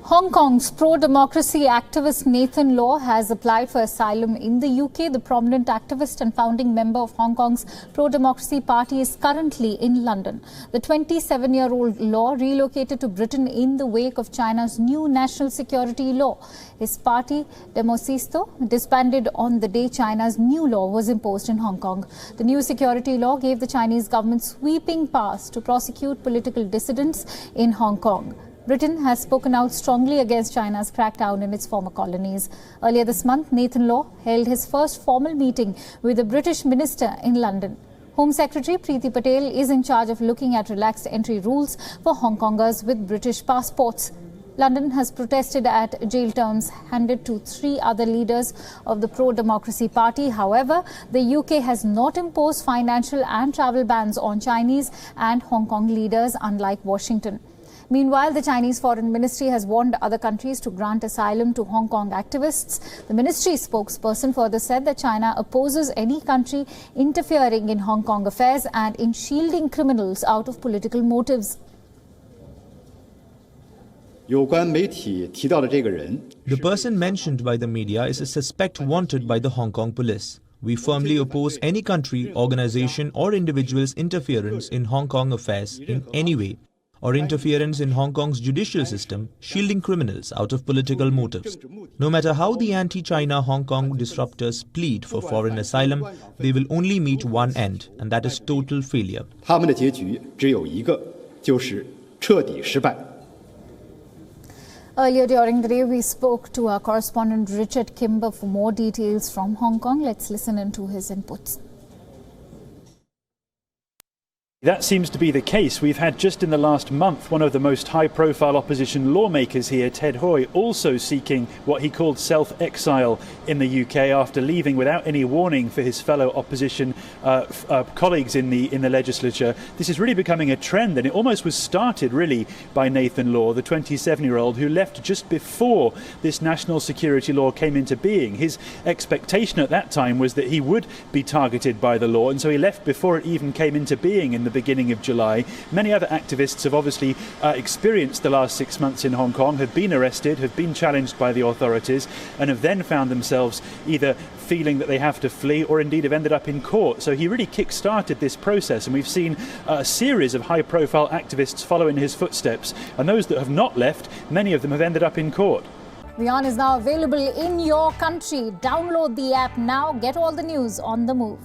Hong Kong's pro-democracy activist Nathan Law has applied for asylum in the UK. The prominent activist and founding member of Hong Kong's pro-democracy party is currently in London. The 27-year-old Law relocated to Britain in the wake of China's new national security law. His party, Demosisto, disbanded on the day China's new law was imposed in Hong Kong. The new security law gave the Chinese government sweeping powers to prosecute political dissidents in Hong Kong. Britain has spoken out strongly against China's crackdown in its former colonies. Earlier this month, Nathan Law held his first formal meeting with a British minister in London. Home Secretary Priti Patel is in charge of looking at relaxed entry rules for Hong Kongers with British passports. London has protested at jail terms handed to 3 other leaders of the pro-democracy party. However, the UK has not imposed financial and travel bans on Chinese and Hong Kong leaders, unlike Washington. Meanwhile, the Chinese Foreign Ministry has warned other countries to grant asylum to Hong Kong activists. The ministry spokesperson further said that China opposes any country interfering in Hong Kong affairs and in shielding criminals out of political motives. The person mentioned by the media is a suspect wanted by the Hong Kong police. We firmly oppose any country, organization or individual's interference in Hong Kong affairs in any way, or interference in Hong Kong's judicial system, shielding criminals out of political motives. No matter how the anti-China Hong Kong disruptors plead for foreign asylum, they will only meet one end, and that is total failure. Earlier during the day, we spoke to our correspondent Richard Kimber for more details from Hong Kong. Let's listen into his inputs. That seems to be the case. We've had just in the last month one of the most high-profile opposition lawmakers here, Ted Hui, also seeking what he called self-exile in the UK after leaving without any warning for his fellow opposition colleagues in the legislature. This is really becoming a trend, and it almost was started really by Nathan Law, the 27-year-old who left just before this national security law came into being. His expectation at that time was that he would be targeted by the law, and so he left before it even came into being in the beginning of July. Many other activists have obviously experienced the last 6 months in Hong Kong, have been arrested, have been challenged by the authorities, and have then found themselves either feeling that they have to flee or indeed have ended up in court. So he really kick-started this process, and we've seen a series of high-profile activists follow in his footsteps, and those that have not left, many of them have ended up in court. WION is now available in your country. Download the app now. Get all the news on the move.